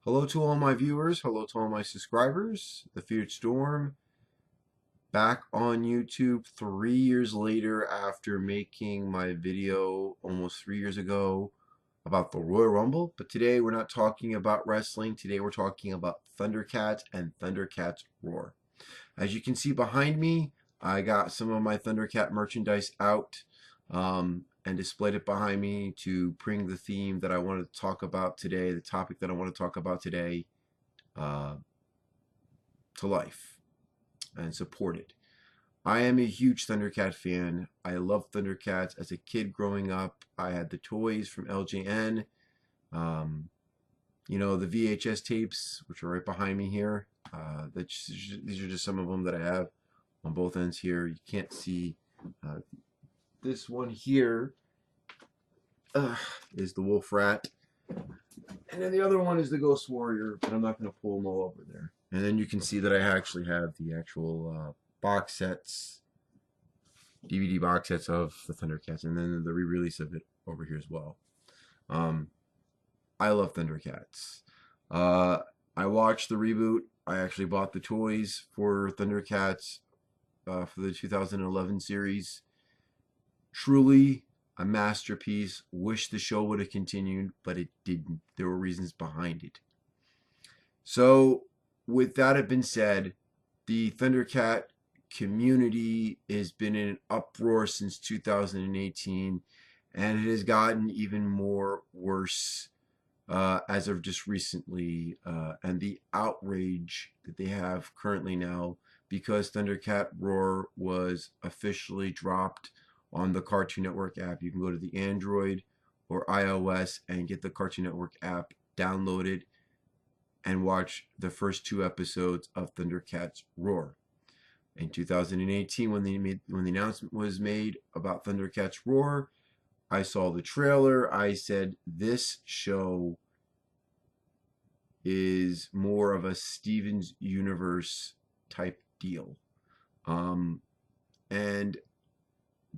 Hello to all my viewers, hello to all my subscribers. The Feared Storm back on YouTube 3 years later after making my video almost 3 years ago about the Royal Rumble. But today we're not talking about wrestling. Today we're talking about Thundercats and Thundercats Roar. As you can see behind me, I got some of my Thundercat merchandise out and displayed it behind me to bring the theme that I wanted to talk about today, the topic that I want to talk about today, uh, to life and support it. I am a huge Thundercat fan. I love Thundercats. As a kid growing up, I had the toys from LJN. Um, the VHS tapes, which are right behind me here. These are just some of them that I have on both ends here. You can't see this one here is the Wolf Rat. And then the other one is the Ghost Warrior, but I'm not going to pull them all over there. And then you can see that I actually have the actual box sets, DVD box sets of the Thundercats, and then the re-release of it over here as well. I love Thundercats. I watched the reboot. I actually bought the toys for Thundercats for the 2011 series. Truly a masterpiece. Wish the show would have continued, but it didn't. There were reasons behind it. So, with that have been said, the Thundercat community has been in an uproar since 2018, and it has gotten even more worse as of just recently, and the outrage that they have currently now because Thundercat Roar was officially dropped on the Cartoon Network app. You can go to the Android or iOS and get the Cartoon Network app, download it, and watch the first 2 episodes of Thundercats Roar. In 2018, when the announcement was made about Thundercats Roar, I saw the trailer. I said, this show is more of a Steven's Universe type deal. And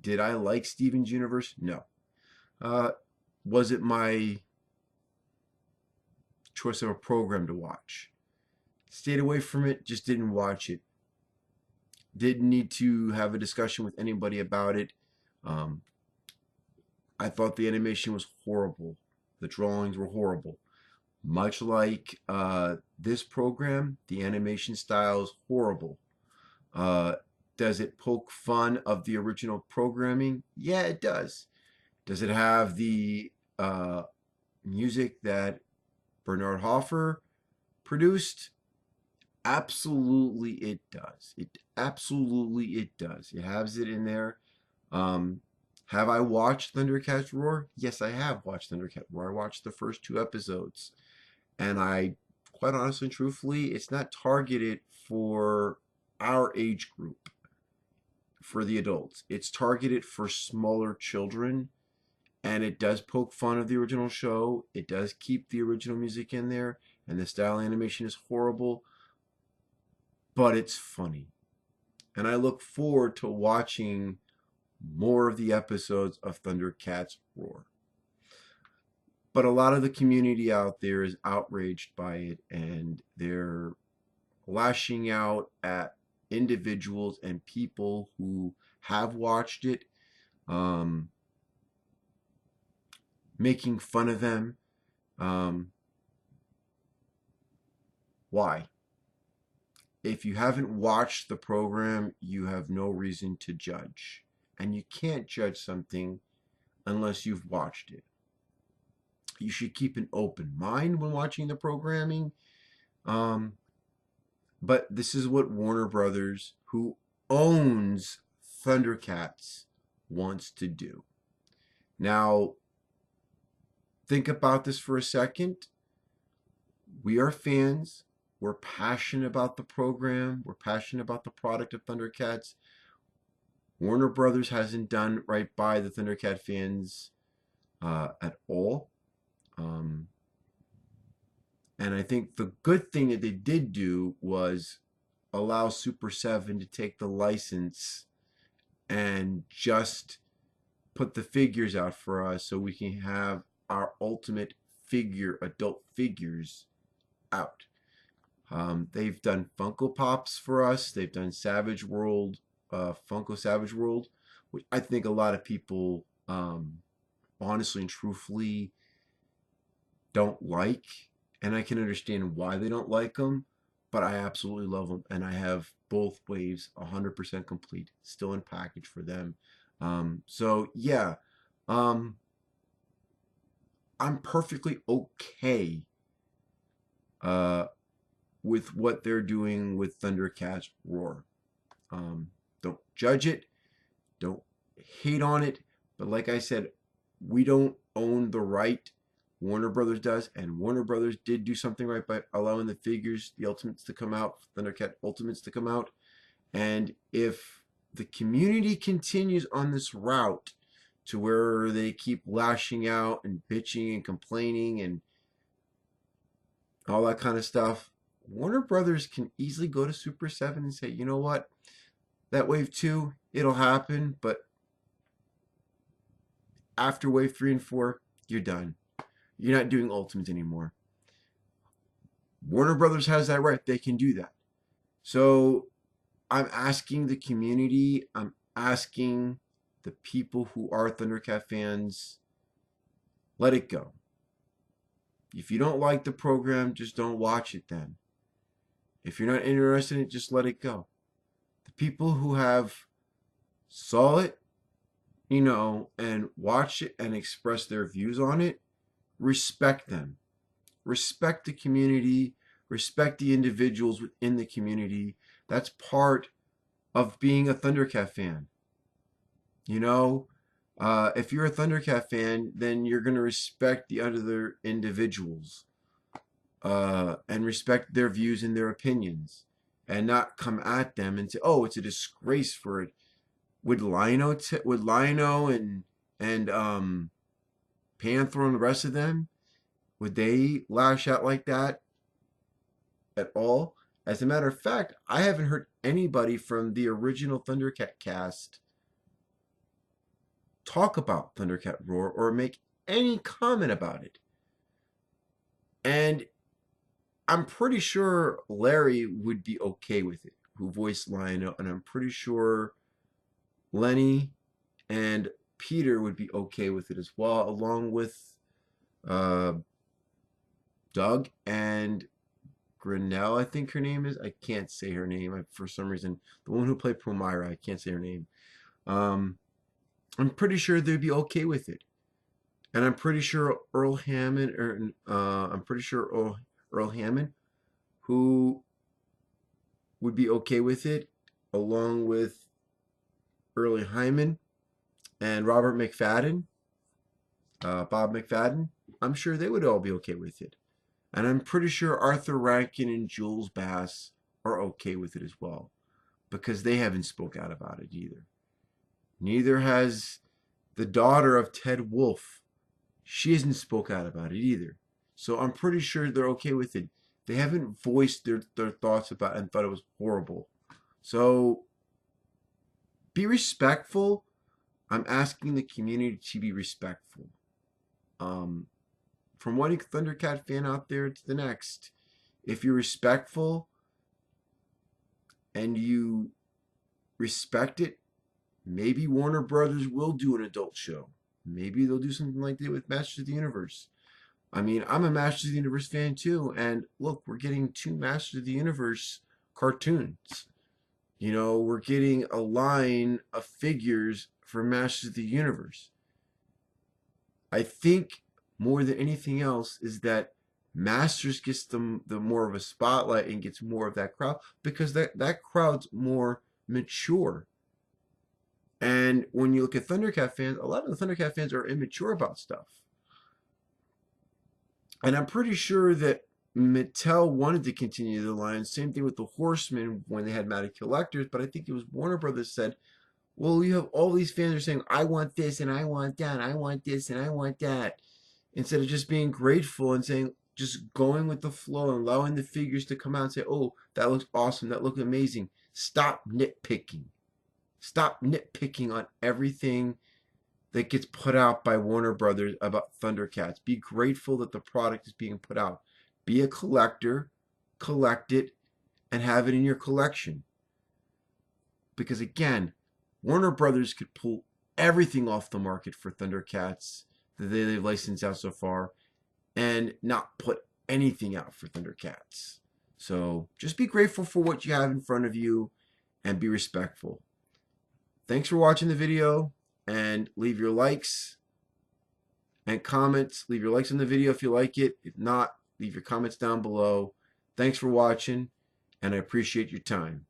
did I like Steven's Universe? No. Was it my choice of a program to watch? Stayed away from it, just didn't watch it. Didn't need to have a discussion with anybody about it. I thought the animation was horrible. The drawings were horrible. Much like this program, the animation style is horrible. Does it poke fun of the original programming? Yeah, it does. Does it have the music that Bernard Hoffer produced? Absolutely it does. It does. It has it in there. Have I watched Thundercats Roar? Yes, I have watched Thundercats Roar. I watched the first 2 episodes. And I, quite honestly and truthfully, it's not targeted for our age group, for the adults. It's targeted for smaller children. And it does poke fun of the original show. It does keep the original music in there. And the style animation is horrible. But it's funny. And I look forward to watching more of the episodes of Thundercats Roar. But a lot of the community out there is outraged by it, and they're lashing out at individuals and people who have watched it, making fun of them. Why? If you haven't watched the program, you have no reason to judge. And you can't judge something unless you've watched it. You should keep an open mind when watching the programming. But this is what Warner Brothers, who owns Thundercats, wants to do. Now, think about this for a second. We are fans. We're passionate about the program. We're passionate about the product of Thundercats. Warner Brothers hasn't done right by the Thundercat fans at all. And I think the good thing that they did do was allow Super 7 to take the license and just put the figures out for us so we can have our ultimate figure, adult figures, out. They've done Funko Pops for us. They've done Savage World, Funko Savage World, which I think a lot of people, honestly and truthfully, don't like. And I can understand why they don't like them, but I absolutely love them. And I have both waves 100% complete, still in package for them. So yeah, um, I'm perfectly okay uh, with what they're doing with Thundercats Roar. Don't judge it, don't hate on it, but like I said, we don't own the right. Warner Brothers does, and Warner Brothers did do something right by allowing the figures, the Ultimates to come out, Thundercat Ultimates to come out. And if the community continues on this route to where they keep lashing out and bitching and complaining and all that kind of stuff, Warner Brothers can easily go to Super 7 and say, you know what, that wave 2, it'll happen, but after wave 3 and 4, you're done. You're not doing Ultimates anymore. Warner Brothers has that right. They can do that. So I'm asking the community, I'm asking the people who are Thundercat fans, let it go. If you don't like the program, just don't watch it then. If you're not interested in it, just let it go. The people who have saw it, and watched it and expressed their views on it, respect them. Respect the community, respect the individuals within the community. That's part of being a Thundercat fan. If you're a Thundercat fan, then you're going to respect the other individuals and respect their views and their opinions and not come at them and say, oh, it's a disgrace for it. Would Lino and Panther and the rest of them, would they lash out like that at all? As a matter of fact, I haven't heard anybody from the original Thundercat cast talk about Thundercat Roar or make any comment about it. And I'm pretty sure Larry would be okay with it, who voiced Lionel, and I'm pretty sure Lenny and Peter would be okay with it as well, along with Doug and Grinnell, I think her name is. I can't say her name. For some reason, the one who played Promira, I can't say her name. I'm pretty sure they'd be okay with it. And I'm pretty sure Earl Hammond, Earl Hammond, who would be okay with it, along with Early Hyman and Robert McFadden, Bob McFadden. I'm sure they would all be okay with it. And I'm pretty sure Arthur Rankin and Jules Bass are okay with it as well, because they haven't spoke out about it either. Neither has the daughter of Ted Wolfe. She hasn't spoke out about it either. So I'm pretty sure they're okay with it. They haven't voiced their thoughts about it and thought it was horrible. So be respectful. I'm asking the community to be respectful. From one Thundercat fan out there to the next, if you're respectful and you respect it, maybe Warner Brothers will do an adult show. Maybe they'll do something like that with Masters of the Universe. I mean, I'm a Masters of the Universe fan too, and look, we're getting 2 Masters of the Universe cartoons. We're getting a line of figures for Masters of the Universe. I think more than anything else is that Masters gets the more of a spotlight and gets more of that crowd, because that crowd's more mature. And when you look at Thundercat fans, a lot of the Thundercat fans are immature about stuff. And I'm pretty sure that Mattel wanted to continue the line. Same thing with the Horsemen when they had Matty Collectors, but I think it was Warner Brothers said, well, you have all these fans are saying, I want this and I want that, I want this and I want that. Instead of just being grateful and saying, just going with the flow and allowing the figures to come out and say, oh, that looks awesome, that looks amazing. Stop nitpicking. Stop nitpicking on everything that gets put out by Warner Brothers about Thundercats. Be grateful that the product is being put out. Be a collector, collect it, and have it in your collection. Because again, Warner Brothers could pull everything off the market for Thundercats that they've licensed out so far and not put anything out for Thundercats. So just be grateful for what you have in front of you and be respectful. Thanks for watching the video, and leave your likes and comments. Leave your likes on the video if you like it. If not, leave your comments down below. Thanks for watching, and I appreciate your time.